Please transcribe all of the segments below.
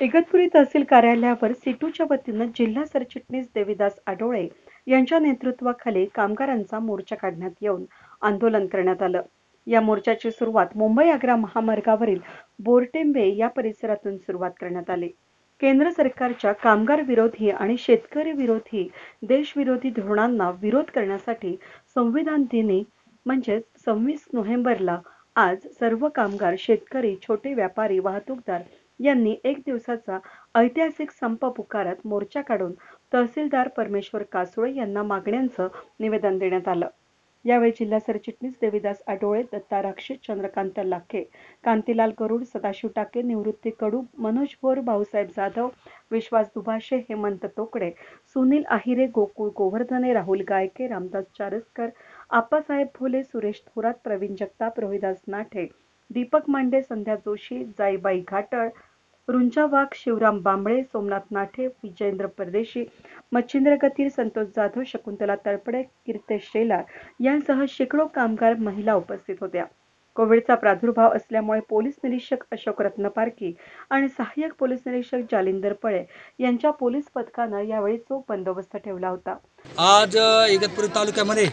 इगतपुरी तहसील कार्यालयावर सीटूच्या वतीनं जिल्हा सरचिटणीस देविदास आडोळे यांच्या नेतृत्वाखाली कामगारांचा मोर्चा काढण्यात येऊन आंदोलन करण्यात आलं। या मोर्चाची सुरुवात मुंबई-आग्रा महामार्गावरील बोरटेंबे या परिसरातून सुरुवात करण्यात आली। केंद्र सरकारच्या कामगार विरोधी आणि शेतकरी विरोधी देशविरोधी धोरणांना विरोध करण्यासाठी संविधान दिनी म्हणजेच 26 नोव्हेंबरला आज सर्व कामगार, शेतकरी, छोटे व्यापारी, वाहतूकदार यांनी एक दिवसाचा ऐतिहासिक संप पुकारत मोर्चा काढून तहसीलदार परमेश्वर कासोळे यांना मागण्यांचं निवेदन देण्यात आलं। यावेळी जिल्हा सरचिटणीस देविदास आडोळे, दत्ता राक्षे, चंद्रकांत लाखे, कांतीलाल गरुड, सदाशिव टाके, निवृत्ती कडू, मनोज भोर, भाऊसाहेब जाधव, विश्वास दुभाषे, हेमंत तोकडे, सुनील आहिरे, गोकुळ गोवर्धने, राहुल गायके, रामदास चारसकर, आप्पासाहेब भोले, सुरेश थोरात, प्रवीण जगताप, रोहिदास नाठे, दीपक मांडे, संध्या जोशी, जाईबाई घाटळ, रुंजा वाघ, शिवराम बांबळे, सोमनाथ नाठे, विजयेंद्र परदेशी, मच्छिंद्र गतीर, संतोष जाधव, शकुंतला तळपडे, कीर्तेश शेलार यांसह शेकडो कामगार महिला उपस्थित होत्या। कोविडचा प्रादुर्भाव असल्यामुळे पोलीस निरीक्षक अशोक रत्नपारकी आणि सहाय्यक पोलीस निरीक्षक जालिंदर पळे यांच्या पोलीस पथकानं यावेळी चोख बंदोबस्त ठेवला होता। आज इगतपुरी तालुक्यामध्ये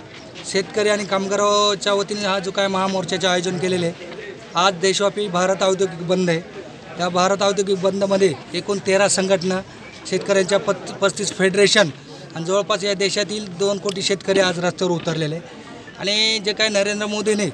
शेतकरी आणि कामगारांच्या वतीने हा जो काय महामोर्चाचे आयोजन केलेले आज देशव्यापी भारत औद्योगिक बंद आहे। या भारत औद्योगिक बंदमध्ये एकूण 13 संघटना, शेतकऱ्यांच्या 35 फेडरेशन आणि जवळपास या देशातील 2 कोटी शेतकरी आज रस्त्यावर उतरलेले आणि जे काय नरेंद्र मोदीने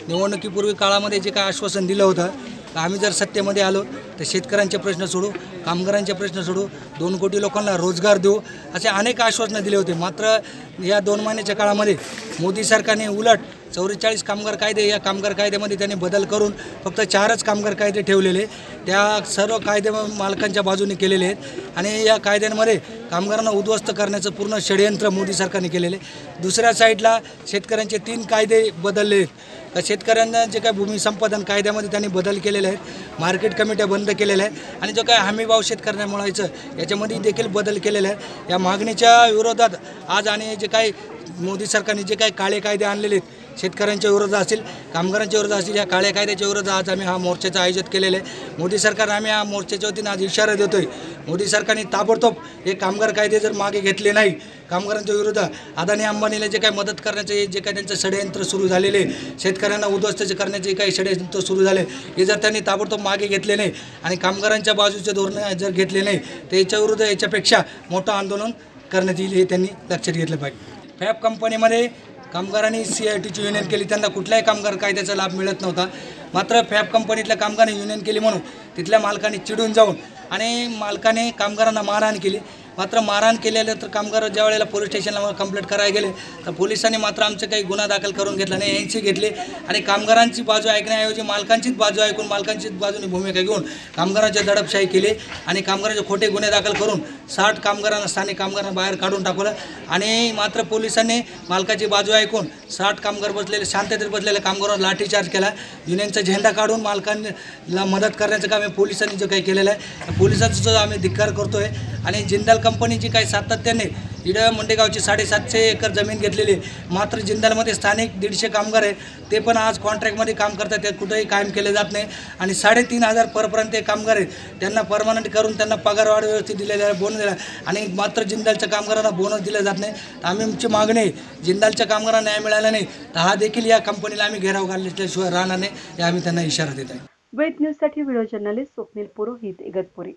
निवडणुकीपूर्वी काळामध्ये जे काय आश्वासन दिलं होतं, आम्ही जर सत्तेमध्ये आलो तर शेतकऱ्यांचे प्रश्न सोडू, कामगारांचे प्रश्न सोडू, 2 कोटी लोकांना रोजगार देऊ, असे अनेक आश्वासनं दिले होते। मात्र या 2 महिन्याच्या काळामध्ये मोदी सरकारने उलट 44 कामगार कायदे, या कामगार कायद्यामध्ये त्यांनी बदल करून फक्त 4च कामगार कायदे ठेवलेले, त्या सर्व कायदे मालकांच्या बाजूने केलेले आहेत आणि या कायद्यांमध्ये कामगारांना उद्ध्वस्त करण्याचं पूर्ण षडयंत्र मोदी सरकारने केलेले। दुसऱ्या साईडला शेतकऱ्यांचे 3 कायदे बदलले आहेत। शेतकऱ्यांना जे काय भूमी संपादन कायद्यामध्ये त्यांनी बदल केलेले आहेत, मार्केट कमिट्या बंद केलेल्या आहेत आणि जो काय हमीभाव शेतकऱ्यांना मिळायचं याच्यामध्ये देखील बदल केलेले आहेत। या मागणीच्या विरोधात आज आणि जे काही मोदी सरकारने जे काही काळे कायदे आणलेले आहेत, शेतकऱ्यांच्या विरोधात असतील, कामगारांच्या विरोधात असतील, या काळ्या कायद्याच्या विरोधात आज आम्ही हा मोर्चाचं आयोजित केलेलं आहे। मोदी सरकार आम्ही या मोर्चाच्या वतीने आज इशारा देतोय, मोदी सरकारने ताबडतोब हे कामगार कायदे जर मागे घेतले नाही, कामगारांच्या विरोधात अदानी अंबानीला जे काही मदत करण्याचे जे काही त्यांचं षडयंत्र सुरू झालेले, शेतकऱ्यांना उद्ध्वस्त करण्याचे काही षडयंत्र सुरू झाले, हे जर त्यांनी ताबडतोब मागे घेतले नाही आणि कामगारांच्या बाजूचे धोरण जर घेतले नाही तर याच्या विरुद्ध याच्यापेक्षा मोठं आंदोलन करण्यात येईल, हे त्यांनी लक्षात घेतलं पाहिजे। फॅब कंपनीमध्ये कामगारांनी CITची युनियन केली, त्यांना कुठल्याही कामगार कायद्याचा लाभ मिळत नव्हता। मात्र फॅब कंपनीतल्या कामगारांनी युनियन केली म्हणून तिथल्या मालकाने चिडून जाऊन आणि मालकाने कामगारांना मारहाण केली। मात्र मारहाण केलेलं तर कामगार ज्या वेळेला पोलीस स्टेशनला कंप्लेंट करायला गेले तर पोलिसांनी मात्र आमचं काही गुन्हा दाखल करून घेतला नाही, यांची घेतली आणि कामगारांची बाजू ऐकण्याऐवजी मालकांचीच बाजू ऐकून मालकांचीच बाजूने भूमिका घेऊन कामगारांची दडपशाही केली आणि कामगारांचे खोटे गुन्हे दाखल करून 60 कामगारांना, स्थानिक कामगारांना बाहेर काढून टाकलं आणि मात्र पोलिसांनी मालकाची बाजू ऐकून 60 कामगार बसलेले, शांततेत बसलेल्या कामगारांवर लाठीचार्ज केला। युनियनचा झेंडा काढून मालकांना मदत करण्याचं काम पोलिसांनी जो काही केलेलं आहे, पोलिसांचा सुद्धा आम्ही धिक्कार करतोय आणि जिंदाल कंपनी जी काही सातत्याने इडं मंडेगावची 750 एकर जमीन घेतलेली, मात्र जिंदालमध्ये स्थानिक 150 कामगार आहेत, ते पण आज कॉन्ट्रॅक्टमध्ये काम करतात, ते कुठेही कायम केले जात नाही आणि 3500 परप्रांतीय कामगार आहेत, त्यांना परमनंट करून त्यांना पगारवाढ व्यवस्थित दिलेला आहे, बोनस दिला आणि मात्र जिंदालच्या कामगारांना बोनस दिला जात नाही। आमची मागणी आहे, जिंदालच्या कामगारांना न्याय मिळाला नाही तर हा देखील या कंपनीला आम्ही घेराव घालण्याशिवाय राहणार नाही, हे आम्ही त्यांना इशारा देत आहे। वेद न्यूजसाठी व्हिडिओ जर्नलिस्ट स्वप्नील पुरोहित, इगतपुरी।